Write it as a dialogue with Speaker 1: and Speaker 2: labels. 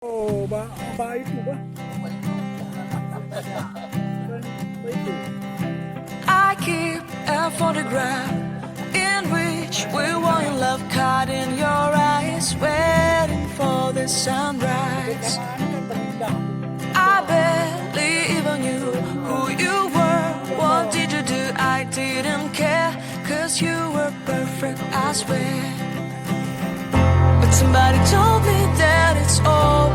Speaker 1: Oh, ba itu ba?
Speaker 2: I keep a photograph in which we were in love, caught in your eyes, waiting for the sunrise. I barely even knew who you were. What did you do? I didn't care, 'cause you were perfect, I swear. But somebody told me that it's all